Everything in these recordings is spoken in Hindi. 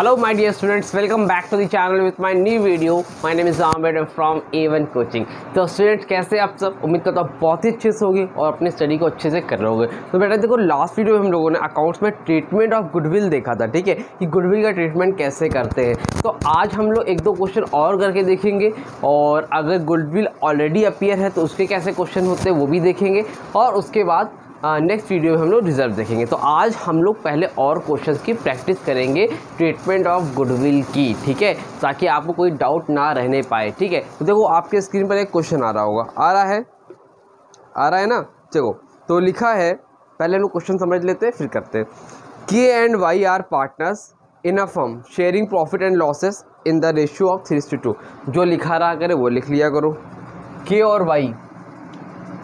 Hello my dear students, welcome back to the channel with my new video. My name is Ahmed from A1 Coaching. तो स्टूडेंट्स कैसे आप सब, उम्मीद करता हूँ बहुत ही अच्छे से होगे और अपनी स्टडी को अच्छे से कर रहे होगे। तो बेटा देखो, लास्ट वीडियो में हम लोगों ने अकाउंट्स में ट्रीटमेंट ऑफ गुडविल देखा था, ठीक है, कि गुडविल का ट्रीटमेंट कैसे करते हैं। तो आज हम लोग एक दो क्वेश्चन और करके देखेंगे, और अगर गुडविल ऑलरेडी अपीयर है तो उसके कैसे क्वेश्चन होते हैं वो भी देखेंगे, और उसके बाद नेक्स्ट वीडियो में हम लोग रिजल्ट देखेंगे। तो आज हम लोग पहले और क्वेश्चंस की प्रैक्टिस करेंगे ट्रीटमेंट ऑफ गुडविल की, ठीक है, ताकि आपको कोई डाउट ना रहने पाए, ठीक है। तो देखो आपके स्क्रीन पर एक क्वेश्चन आ रहा होगा, आ रहा है ना। देखो तो लिखा है, पहले हम लोग क्वेश्चन समझ लेते हैं फिर करते हैं। K and Y are partners in a firm sharing profit and losses in the ratio of 3:2। जो लिखा रहा करे वो लिख लिया करो। के और वाई,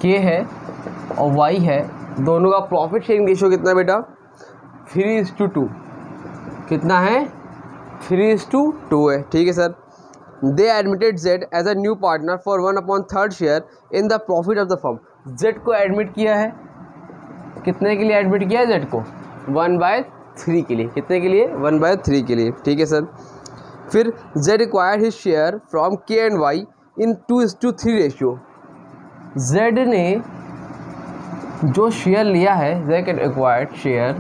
के है और वाई है, दोनों का प्रॉफिट शेयरिंग रेशियो कितना है बेटा? 3:2। कितना है? 3:2 है, ठीक है sir. They admitted Z as a new partner for 1/3 share in the profit of the firm. Z को एडमिट किया है, कितने के लिए एडमिट किया है जेड को? 1/3 के लिए। कितने के लिए? 1/3 के लिए, ठीक है सर। फिर Z acquired his share from K and Y in 2:3 ratio. Z ने जो शेयर लिया है, जेड एक्वायर्ड शेयर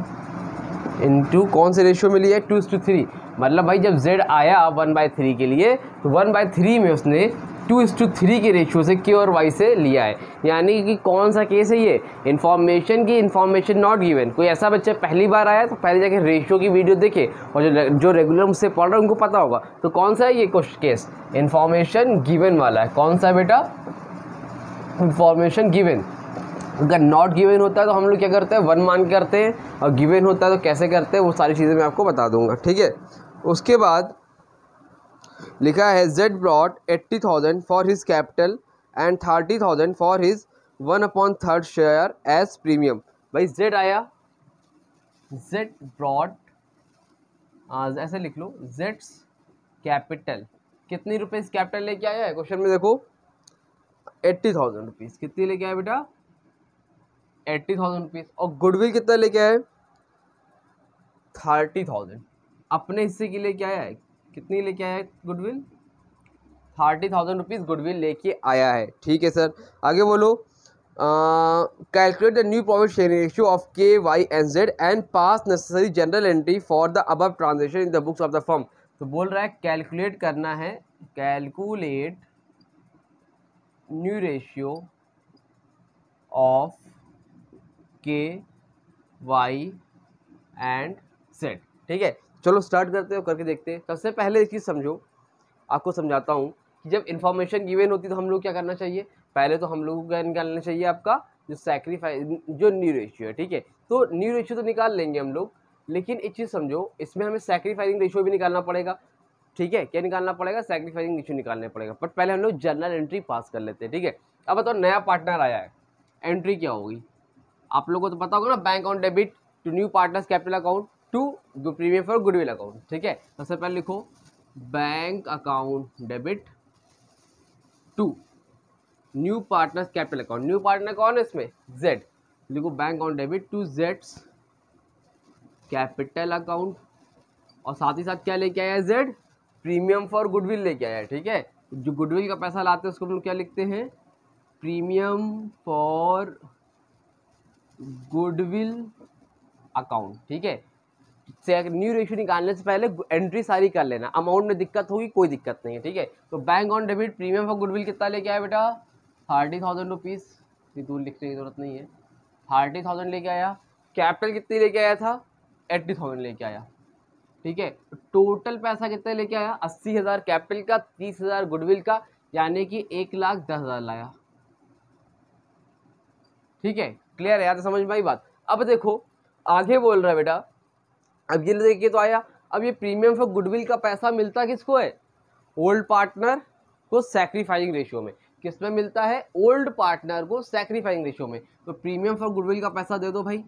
इनटू कौन से रेशियो में लिया है? 2:3। मतलब भाई जब जेड आया 1/3 के लिए तो 1/3 में उसने 2:3 के रेशियो से के और वाई से लिया है। यानी कि कौन सा केस है ये? Information not given. कोई ऐसा बच्चा पहली बार आया तो पहले जाके रेशियो की वीडियो देखे, और जो रेगुलर मुझसे पढ़ रहे हैं उनको पता होगा। तो कौन सा है ये केस? इन्फॉर्मेशन गिवन वाला है। कौन सा है बेटा? Information given. अगर नॉट गिवन होता है तो हम लोग क्या करते हैं? 1 मान के करते हैं, और गिवन होता है तो कैसे करते हैं वो सारी चीज़ें मैं आपको बता दूंगा, ठीक है। उसके बाद लिखा है Z brought 80,000 for his capital and 30,000 for his 1/3 share as premium. भाई जेड आया, जेड ब्रॉट, ऐसे लिख लो, जेड्स कैपिटल कितनी रुपीज़ कैपिटल लेके आया है? क्वेश्चन में देखो 80,000 रुपीज़। कितनी लेके आया बेटा? 80,000 रुपीज़। और गुडविल कितना लेके आया है? 30,000। अपने हिस्से के लिए क्या आया है? कितनी लेके आया है गुडविल? 30,000 रुपीज़ गुडविल लेके आया है, ठीक है सर। आगे बोलो। Calculate the new profit sharing ratio of K Y and Z and pass necessary journal entry for the above transaction in the books of the firm. तो बोल रहा है कैलकुलेट करना है, calculate new ratio of K Y and Z, ठीक है। चलो स्टार्ट करते हैं और करके देखते हैं। सबसे पहले एक चीज़ समझो, आपको समझाता हूँ कि जब इन्फॉर्मेशन गिवन होती है तो हम लोग क्या करना चाहिए? पहले तो हम लोगों को क्या निकालना चाहिए? आपका जो सैक्रिफाइस, जो न्यू रेशियो है, ठीक है। तो न्यू रेशियो तो निकाल लेंगे हम लोग, लेकिन एक चीज़ समझो, इसमें हमें सैक्रिफाइसिंग रेशियो भी निकालना पड़ेगा, ठीक है। क्या निकालना पड़ेगा? सैक्रिफाइसिंग रेशियो निकालना पड़ेगा। बट पहले हम लोग जर्नल एंट्री पास कर लेते हैं, ठीक है। अब बताओ, नया पार्टनर आया है, एंट्री क्या होगी? आप लोगों को तो पता होगा ना, bank on debit to new partner's capital account to premium for goodwill account, ठीक है। सबसे पहले लिखो bank account debit to new partner's capital account. New partner कौन है इसमें? जेड। लिखो बैंक ऑन डेबिट टू जेड्स कैपिटल अकाउंट, और साथ ही साथ क्या लेके आया है? जेड प्रीमियम फॉर गुडविल लेके आया है, ठीक है। जो गुडविल का पैसा लाते हैं उसको हम लोग क्या लिखते हैं? प्रीमियम फॉर गुडविल अकाउंट, ठीक है। न्यू रेशियो निकालने से पहले एंट्री सारी कर लेना। अमाउंट में दिक्कत होगी, कोई दिक्कत नहीं है, ठीक है। तो bank on debit premium for goodwill कितना लेके आया बेटा? 30,000 रुपीज़। दूर लिखने की जरूरत नहीं है, 30,000 लेके आया। कैपिटल कितनी लेके आया था? 80,000 लेके आया, ठीक है। टोटल पैसा कितना लेके आया? 80,000 कैपिटल का, 30,000 गुडविल का, यानी कि 1,10,000 लाया, ठीक है। क्लियर है? यार समझ में आई बात? अब देखो आगे बोल रहा है बेटा, अब ये देखिए तो आया। अब ये प्रीमियम फॉर गुडविल का पैसा मिलता किसको है? ओल्ड पार्टनर को सैक्रिफाइसिंग रेशियो में। किस में मिलता है? ओल्ड पार्टनर को सैक्रिफाइसिंग रेशियो में। तो प्रीमियम फॉर गुडविल का पैसा दे दो भाई,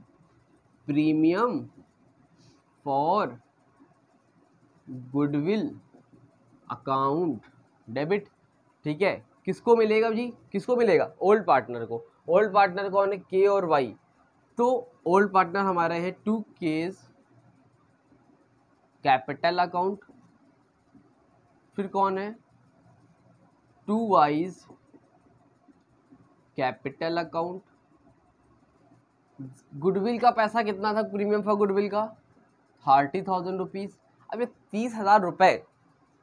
premium for goodwill account debit, ठीक है। किसको मिलेगा जी? किसको मिलेगा? ओल्ड पार्टनर को। ओल्ड पार्टनर कौन है? के और वाई। तो ओल्ड पार्टनर हमारा है 2 केस कैपिटल अकाउंट, फिर कौन है, to Y's capital account. Goodwill का पैसा कितना था, प्रीमियम फॉर गुडविल का 30,000 रुपीज़। अब ये 30,000 रुपये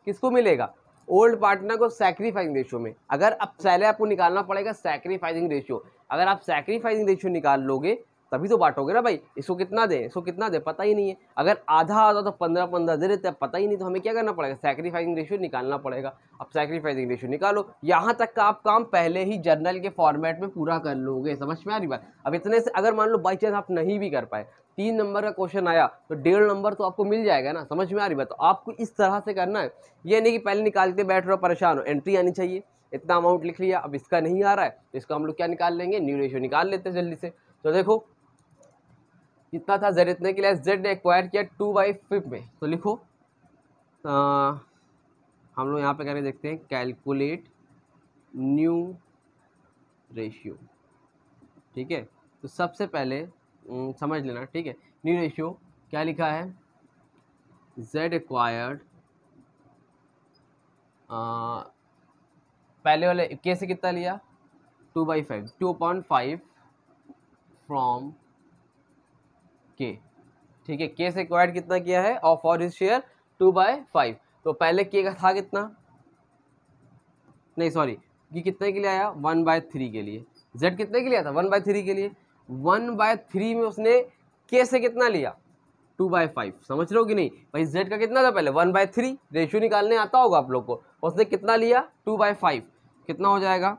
किसको मिलेगा, ओल्ड पार्टनर को सैक्रिफाइसिंग रेशियो में। अगर अब पहले आपको निकालना पड़ेगा सैक्रिफाइसिंग रेशियो। अगर आप सैक्रिफाइसिंग रेशियो निकाल लोगे तभी तो बांटोगे ना भाई, इसको कितना दें, इसको कितना दें, पता ही नहीं है। अगर आधा आधा तो 15-15 दे देते हैं, पता ही नहीं, तो हमें क्या करना पड़ेगा, सैक्रिफाइसिंग रेशियो निकालना पड़ेगा। अब सैक्रिफाइसिंग रेशियो निकालो, यहाँ तक का आप काम पहले ही जर्नल के फॉर्मेट में पूरा कर लोगे। समझ में आ रही बात। अब इतने से अगर मान लो बाई चांस आप नहीं भी कर पाए, 3 नंबर का क्वेश्चन आया तो 1.5 नंबर तो आपको मिल जाएगा ना। समझ में आ रही बात। तो आपको इस तरह से करना है, ये नहीं कि पहले निकालते बैठ रहे हो परेशान हो। एंट्री आनी चाहिए, इतना अमाउंट लिख लिया, अब इसका नहीं आ रहा है तो इसका हम लोग क्या निकाल लेंगे, न्यू रेशियो निकाल लेते हैं जल्दी से। तो देखो कितना था, जेड इतने के लिए जेड ने एक्वायर किया 2/5 में। तो लिखो हम लोग यहाँ पे करके देखते हैं, कैलकुलेट न्यू रेशियो। ठीक है, तो सबसे पहले समझ लेना, ठीक है। न्यू रेशियो क्या लिखा है, जेड एक्वायर्ड, पहले वाले के से कितना लिया 2/5, 2/5 फ्रॉम के। ठीक है, के से एक्वायर्ड कितना किया है, और फॉर हिज शेयर 2/5। तो पहले के का था कितना, नहीं सॉरी, कि कितने के लिए आया 1/3 के लिए। जेड कितने के लिए था 1/3 के लिए। 1/3 में उसने के से कितना लिया 2/5। समझ रहे हो कि नहीं भाई, जेड का कितना था पहले 1/3, रेशियो निकालने आता होगा आप लोग को। उसने कितना लिया 2/5, कितना हो जाएगा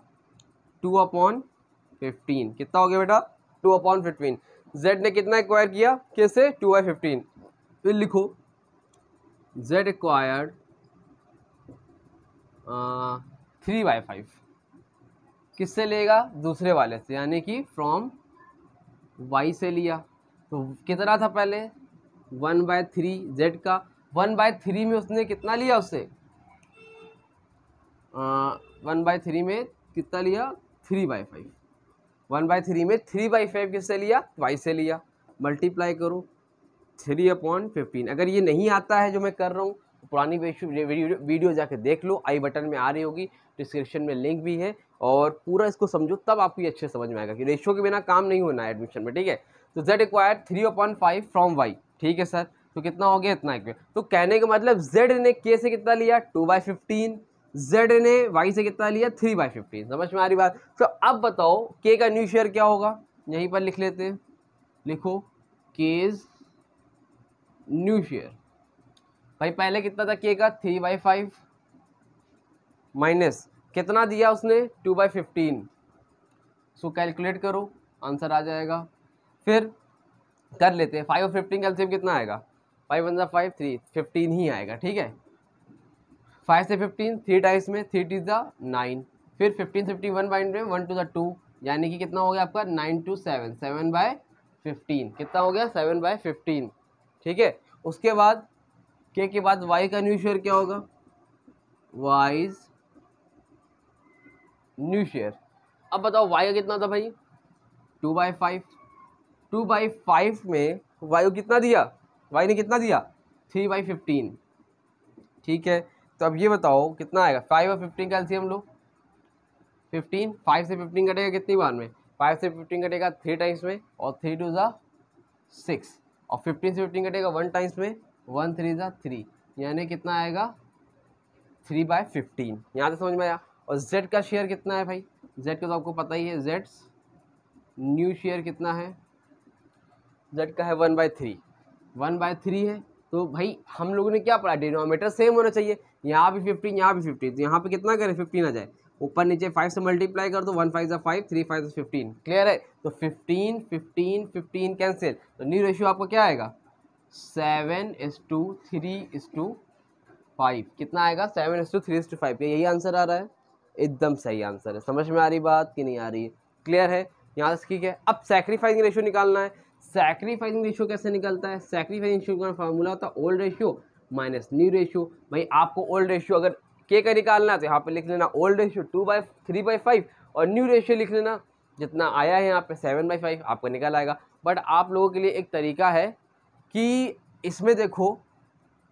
2/15। कितना हो गया बेटा 2/15। जेड ने कितना एक्वायर किया के से 2/15। फिर लिखो जेड एक्वायर्ड 3/5, किससे लेगा, दूसरे वाले से, यानी कि फ्रॉम वाई से लिया। तो कितना था पहले 1/3 जेड का, 1/3 में उसने कितना लिया उससे, 1/3 में कितना लिया 3/5। 1/3 में 3/5 किससे लिया, वाई से लिया। मल्टीप्लाई करो 3/15। अगर ये नहीं आता है जो मैं कर रहा हूँ, तो पुरानी वीडियो जाके देख लो, आई बटन में आ रही होगी, डिस्क्रिप्शन में लिंक भी है, और पूरा इसको समझो, तब आपको ये अच्छे समझ में आएगा कि रेशियो के बिना काम नहीं होना है एडमिशन में। ठीक है, तो जेड एक्वायर्ड 3/5 फ्रॉम वाई। ठीक है सर, तो कितना हो गया इतना एक। तो कहने का मतलब जेड ने के से कितना लिया 2/15, जेड ने वाई से कितना लिया 3/15। समझ में आ रही बात। तो अब बताओ के का न्यू शेयर क्या होगा, यहीं पर लिख लेते हैं, लिखो केज न्यू शेयर। भाई पहले कितना था के का 3/5 माइनस कितना दिया उसने 2/15। सो कैलकुलेट करो, आंसर आ जाएगा। फिर कर लेते हैं 5 और 15 का एलसीएम कितना आएगा, 5 × 5 3, 15 ही आएगा। ठीक है, 5 से 15 3 टाइम्स में, 3 × 9, फिर 15 50 1 बाइंड में 1 × 2, यानी कि कितना हो गया आपका 9 to 7, 7/15। कितना हो गया 7/15। ठीक है, उसके बाद के बाद वाई का न्यू शेयर क्या होगा, वाइज न्यू शेयर। अब बताओ वाई का कितना था भाई 2/5। 2/5 में वाई को कितना दिया, वाई ने कितना दिया 3/15। ठीक है, तो अब ये बताओ कितना आएगा, 5 और 15 का एलसीएम लो, 15, 5 से 15 कटेगा कितनी बार में, 5 से 15 कटेगा 3 टाइम्स में, और 3 2 6, और 15 से 15 कटेगा 1 टाइम्स में, 1 3 3, यानी कितना आएगा 3/15। यहाँ से समझ में आया। और जेड का शेयर कितना है भाई, जेड का तो आपको पता ही है, जेड न्यू शेयर कितना है, जेड का है 1/3, 1/3 है। तो भाई हम लोगों ने क्या पढ़ा, डिनोमिनेटर सेम होना चाहिए, यहाँ भी 15 यहाँ भी 15, तो यहाँ पे कितना करें 15 आ जाए, ऊपर नीचे 5 से मल्टीप्लाई कर दो, 1 5 × 5, 3 5 × 15। क्लियर है, तो 15 15 15 कैंसिल, तो न्यू रेशियो आपको क्या आएगा 7:3:5। कितना आएगा 7:3:5। यही आंसर आ रहा है, एकदम सही आंसर है। समझ में आ रही बात कि नहीं आ रही है, क्लियर है यहाँ से। ठीक है, अब सैक्रिफाइसिंग रेशियो निकालना है। सैक्रिफाइसिंग रेशियो कैसे निकलता है, सैक्रिफाइसिंग रेशियो का फॉर्मूला होता है old ratio minus new ratio. भाई आपको ओल्ड रेशियो अगर के का निकालना है तो यहाँ पे लिख लेना ओल्ड रेशियो 3/5, और न्यू रेशियो लिख लेना जितना आया है यहाँ पे 7/5, आपको निकल आएगा। बट आप लोगों के लिए एक तरीका है कि इसमें देखो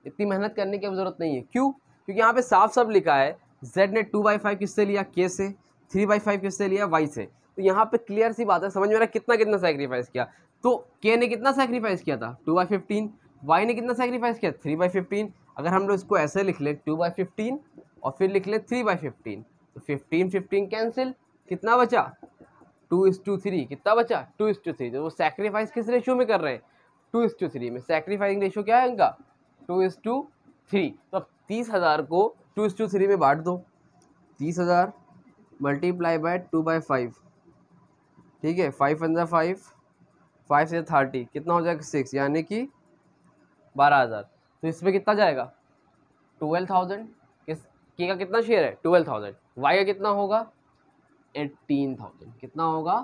इतनी मेहनत करने की अब ज़रूरत नहीं है। क्यों? क्योंकि यहाँ पे साफ साफ लिखा है z ने 2/5 किससे लिया, k से, 3/5 किससे लिया, y से। तो यहाँ पे क्लियर सी बात है, समझ में आ रहा है कितना कितना सेक्रीफाइस किया। तो k ने कितना सेक्रीफाइस किया था, 2/15, y ने कितना सेक्रीफाइस किया, 3/15। अगर हम लोग इसको ऐसे लिख लें 2/15 और फिर लिख लें 3/15, तो 15 कैंसिल, कितना बचा 2:3, कितना बचा 2:3। तो वो सेक्रीफाइस किस रेशियो में कर रहे हैं, 2:3 में। सेक्रीफाइसिंग रेशियो क्या है इनका, 2:3। तो अब 30,000 को 2:3 में बांट दो, 30,000 मल्टीप्लाई बाय 2/5, ठीक है, 5 × 5, 5 से 30, कितना हो जाएगा 6, यानी कि 12,000। तो इसमें कितना जाएगा 12,000। के का कितना शेयर है 12,000, वाई का कितना होगा 18,000, कितना होगा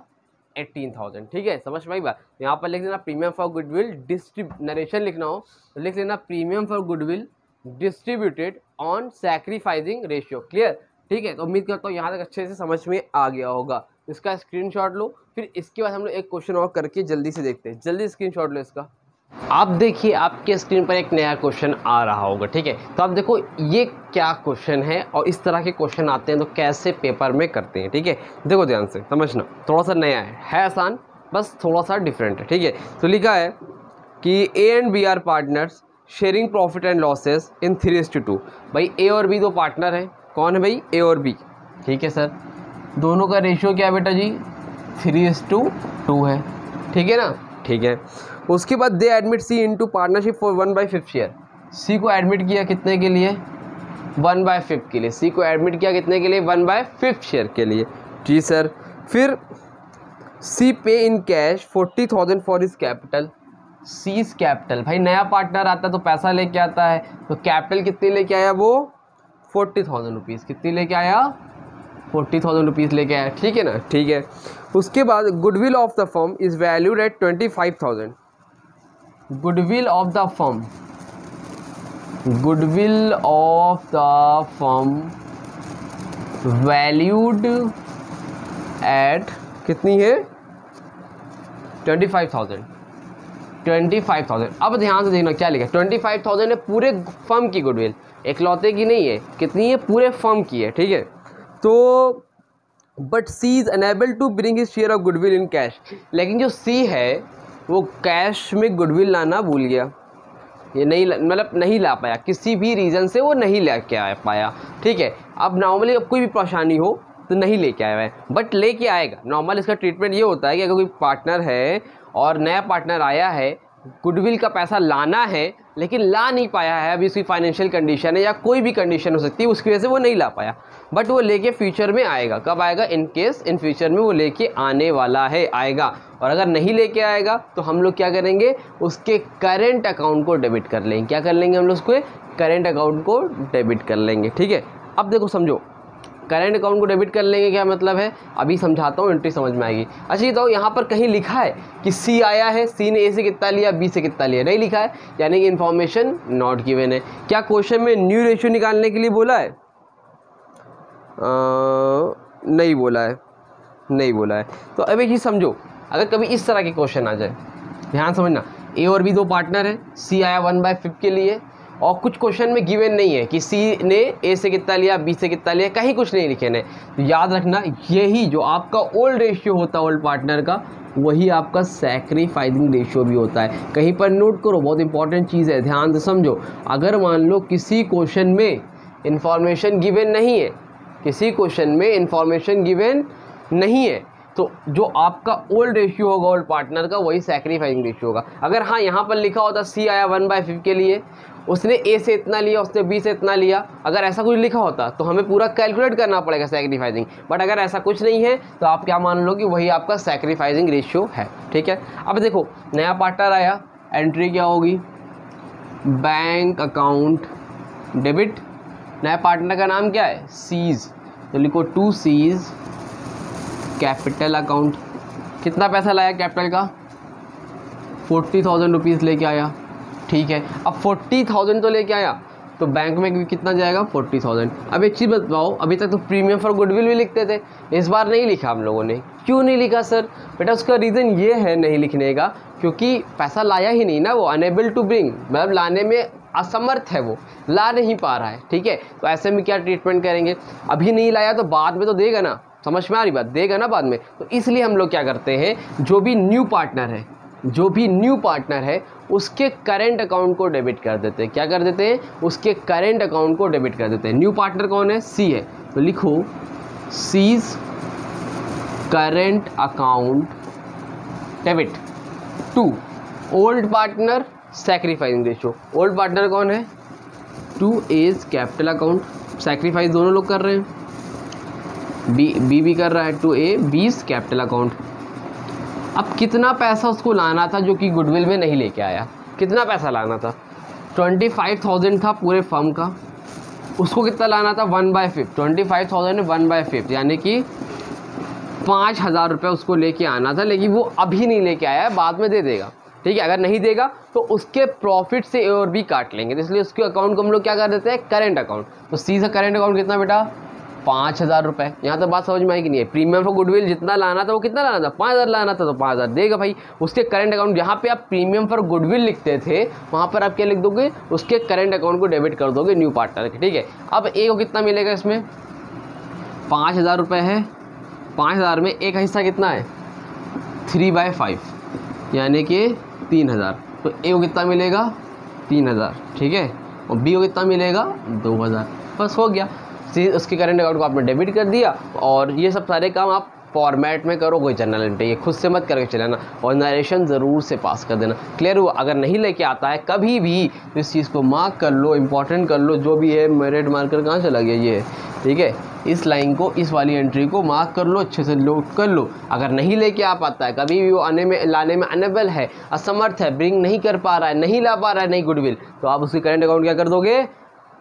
18,000। ठीक है, समझ में आई बात। यहाँ पर लिख लेना प्रीमियम फॉर गुडविल नरेशन लिखना हो तो लिख लेना premium for goodwill distributed on sacrificing ratio. Clear? ठीक है, तो उम्मीद करता हूँ यहाँ तक अच्छे से समझ में आ गया होगा। इसका स्क्रीनशॉट लो, फिर इसके बाद हम लोग एक क्वेश्चन और करके जल्दी से देखते हैं। जल्दी स्क्रीनशॉट लो इसका। आप देखिए आपके स्क्रीन पर एक नया क्वेश्चन आ रहा होगा। ठीक है, तो आप देखो ये क्या क्वेश्चन है और इस तरह के क्वेश्चन आते हैं तो कैसे पेपर में करते हैं। ठीक है, देखो ध्यान से समझना, थोड़ा सा नया है आसान, बस थोड़ा सा डिफरेंट है। ठीक है, तो लिखा है कि A and B are partners sharing profit and losses in 3:2। भाई ए और बी दो पार्टनर हैं। कौन है भाई, ए और बी। ठीक है सर, दोनों का रेशियो क्या है बेटा जी, 3:2 है। ठीक है ना, ठीक है। उसके बाद they admit C into partnership for 1/5 share. C को एडमिट किया कितने के लिए, 1/5 के लिए। सी को एडमिट किया कितने के लिए, 1/5 शेयर के लिए। जी सर। फिर सी पे in cash 40,000 for is capital. Seize capital, भाई नया पार्टनर आता है तो पैसा लेके आता है, तो कैपिटल कितनी लेके आया वो 40,000 रुपीज़। कितनी लेके आया 40,000 रुपीज़ लेके आया। ठीक है ना, ठीक है। उसके बाद goodwill of the firm is valued at 25,000। Goodwill of the firm, goodwill of the firm valued at कितनी है 25,000। 25,000। अब ध्यान से देखना क्या लिखा है, 25,000 है पूरे फर्म की गुडविल, इकलौते की नहीं है। कितनी है, पूरे फर्म की है। ठीक है, तो but C is unable to bring his share of goodwill in cash. लेकिन जो सी है वो कैश में गुडविल लाना भूल गया, ये नहीं मतलब नहीं ला पाया, किसी भी रीज़न से वो नहीं लेके आ पाया। ठीक है, अब नॉर्मली अब कोई भी परेशानी हो तो नहीं लेके आया है, बट लेके आएगा। नॉर्मल इसका ट्रीटमेंट ये होता है कि अगर कोई पार्टनर है और नया पार्टनर आया है, गुडविल का पैसा लाना है लेकिन ला नहीं पाया है, अभी उसकी फाइनेंशियल कंडीशन है या कोई भी कंडीशन हो सकती है, उसकी वजह से वो नहीं ला पाया, बट वो लेके फ्यूचर में आएगा। कब आएगा, इन केस इन फ्यूचर में वो लेके आने वाला है, आएगा। और अगर नहीं लेके आएगा तो हम लोग क्या करेंगे, उसके करेंट अकाउंट को डेबिट कर लेंगे। क्या कर लेंगे हम लोग, उसके करेंट अकाउंट को डेबिट कर लेंगे। ठीक है, अब देखो समझो, करेंट अकाउंट को डेबिट कर लेंगे क्या मतलब है, अभी समझाता हूँ, एंट्री समझ में आएगी। अच्छा ये तो यहाँ पर कहीं लिखा है कि सी आया है, सी ने ए से कितना लिया, बी से कितना लिया, नहीं लिखा है, यानी कि इन्फॉर्मेशन नॉट गिवन है। क्या क्वेश्चन में न्यू रेशियो निकालने के लिए बोला है, नहीं बोला है, नहीं बोला है। तो अब एक चीज़ समझो, अगर कभी इस तरह के क्वेश्चन आ जाए, ध्यान समझना, ए और बी दो पार्टनर है, सी आया 1/5 के लिए, और कुछ क्वेश्चन में गिवन नहीं है कि सी ने ए से कितना लिया, बी से कितना लिया, कहीं कुछ नहीं लिखे ने। तो याद रखना, यही जो आपका ओल्ड रेशियो होता है ओल्ड पार्टनर का, वही आपका सैक्रिफाइसिंग रेशियो भी होता है। कहीं पर नोट करो, बहुत इंपॉर्टेंट चीज़ है, ध्यान से समझो। अगर मान लो किसी क्वेश्चन में इंफॉर्मेशन गिवन नहीं है, किसी क्वेश्चन में इंफॉर्मेशन गिवन नहीं है, तो जो आपका ओल्ड रेशियो होगा ओल्ड पार्टनर का, वही सैक्रिफाइसिंग रेशियो होगा। अगर हाँ यहाँ पर लिखा होता सी आया 1/5 के लिए, उसने ए से इतना लिया, उसने बी से इतना लिया, अगर ऐसा कुछ लिखा होता तो हमें पूरा कैलकुलेट करना पड़ेगा सैक्रिफाइसिंग, बट अगर ऐसा कुछ नहीं है तो आप क्या मान लो कि वही आपका सैक्रिफाइसिंग रेशियो है। ठीक है, अब देखो नया पार्टनर आया, एंट्री क्या होगी, बैंक अकाउंट डेबिट, नया पार्टनर का नाम क्या है, सीज, तो लिखो टू सीज कैपिटल अकाउंट। कितना पैसा लाया कैपिटल का, 40,000 रुपीज़ लेके आया। ठीक है, अब 40,000 तो लेके आया, तो बैंक में कितना जाएगा 40,000। अब एक चीज़ बताओ, अभी तक तो प्रीमियम फॉर गुडविल भी लिखते थे, इस बार नहीं लिखा हम लोगों ने, क्यों नहीं लिखा सर? बेटा उसका रीज़न ये है नहीं लिखने का, क्योंकि पैसा लाया ही नहीं ना वो, अनेबल टू ब्रिंग, मतलब लाने में असमर्थ है, वो ला नहीं पा रहा है, ठीक है। तो ऐसे में क्या ट्रीटमेंट करेंगे, अभी नहीं लाया तो बाद में तो देगा ना, समझ में आ रही बात, देगा ना बाद में। तो इसलिए हम लोग क्या करते हैं, जो भी न्यू पार्टनर है उसके करेंट अकाउंट को डेबिट कर देते हैं। क्या कर देते हैं, उसके करेंट अकाउंट को डेबिट कर देते हैं। न्यू पार्टनर कौन है, सी है, तो लिखो C's current account debit to old partner sacrificing ratio. Old partner कौन है, to A's capital account, sacrifice दोनों लोग कर रहे हैं, बी भी कर रहा है, टू ए बीस कैपिटल अकाउंट। अब कितना पैसा उसको लाना था जो कि गुडविल में नहीं लेके आया, कितना पैसा लाना था, 25,000 था पूरे फर्म का, उसको कितना लाना था 1/5, 25,000 में 1/5 यानी कि 5,000 रुपये उसको लेके आना था, लेकिन वो अभी नहीं लेके आया है, बाद में दे देगा, ठीक है। अगर नहीं देगा तो उसके प्रॉफिट से और भी काट लेंगे, तो इसलिए उसके अकाउंट को हम लोग क्या कर देते हैं, करेंट अकाउंट। तो सी से करेंट अकाउंट कितना बेटा, 5,000 रुपये। यहाँ तो बात समझ में आई कि नहीं है, प्रीमियम फॉर गुडविल जितना लाना था वो कितना लाना था, 5,000 लाना था, तो 5,000 देगा भाई। उसके करेंट अकाउंट, जहाँ पे आप प्रीमियम फॉर गुडविल लिखते थे वहाँ पर आप क्या लिख दोगे, उसके करेंट अकाउंट को डेबिट कर दोगे न्यू पार्टनर के, ठीक है। अब ए को कितना मिलेगा, इसमें 5,000 रुपये है, 5,000 में एक हिस्सा कितना है 3/5 यानी कि 3,000, तो ए को कितना मिलेगा 3,000, ठीक है। और बी को कितना मिलेगा 2,000, बस हो गया। उसके करेंट अकाउंट को आपने डेबिट कर दिया। और ये सब सारे काम आप फॉर्मेट में करो, कोई जनरल एंट्री ये खुद से मत करके चलाना, और नरेशन ज़रूर से पास कर देना। क्लियर हुआ, अगर नहीं लेके आता है कभी भी तो इस चीज़ को मार्क कर लो, इंपॉर्टेंट कर लो, जो भी है मेरिट मार्कर कहाँ चला गया ये, ठीक है। इस लाइन को, इस वाली एंट्री को मार्क कर लो, अच्छे से नोट कर लो। अगर नहीं लेके आ पाता है, कभी भी वो लाने में अनेबल है, असमर्थ है, ब्रिंग नहीं कर पा रहा है, नहीं ला पा रहा है, नहीं गुडविल, तो आप उसकी करेंट अकाउंट क्या कर दोगे,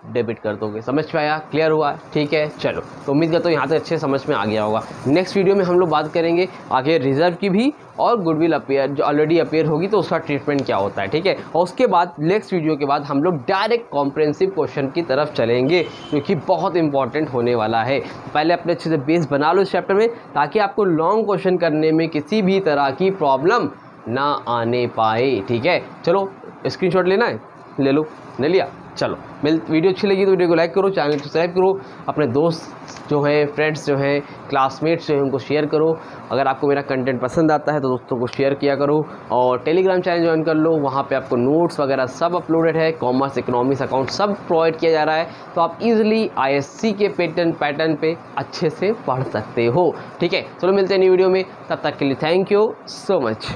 डेबिट कर दोगे। समझ में आया, क्लियर हुआ, ठीक है। चलो, तो उम्मीद करता हूँ यहाँ तक अच्छे समझ में आ गया होगा। नेक्स्ट वीडियो में हम लोग बात करेंगे आगे रिजर्व की भी, और गुडविल अपेयर जो ऑलरेडी अपेयर होगी तो उसका ट्रीटमेंट क्या होता है, ठीक है। और उसके बाद नेक्स्ट वीडियो के बाद हम लोग डायरेक्ट कॉम्प्रिहेंसिव क्वेश्चन की तरफ चलेंगे, जो कि बहुत इंपॉर्टेंट होने वाला है। पहले अपने अच्छे से बेस बना लो इस चैप्टर में, ताकि आपको लॉन्ग क्वेश्चन करने में किसी भी तरह की प्रॉब्लम ना आने पाए, ठीक है। चलो, स्क्रीनशॉट लेना है, ले लो, ले लिया। चलो, वीडियो अच्छी लगी तो वीडियो को लाइक करो, चैनल को सब्सक्राइब करो, अपने दोस्त जो हैं, फ्रेंड्स जो हैं, क्लासमेट्स जो हैं, उनको शेयर करो। अगर आपको मेरा कंटेंट पसंद आता है तो दोस्तों को शेयर किया करो, और टेलीग्राम चैनल ज्वाइन कर लो, वहाँ पे आपको नोट्स वगैरह सब अपलोडेड है, कॉमर्स, इकोनॉमिक्स, अकाउंट सब प्रोवाइड किया जा रहा है, तो आप ईजिली ISC के पैटर्न पे अच्छे से पढ़ सकते हो, ठीक है। चलो, मिलते हैं नई वीडियो में, तब तक के लिए थैंक यू सो मच।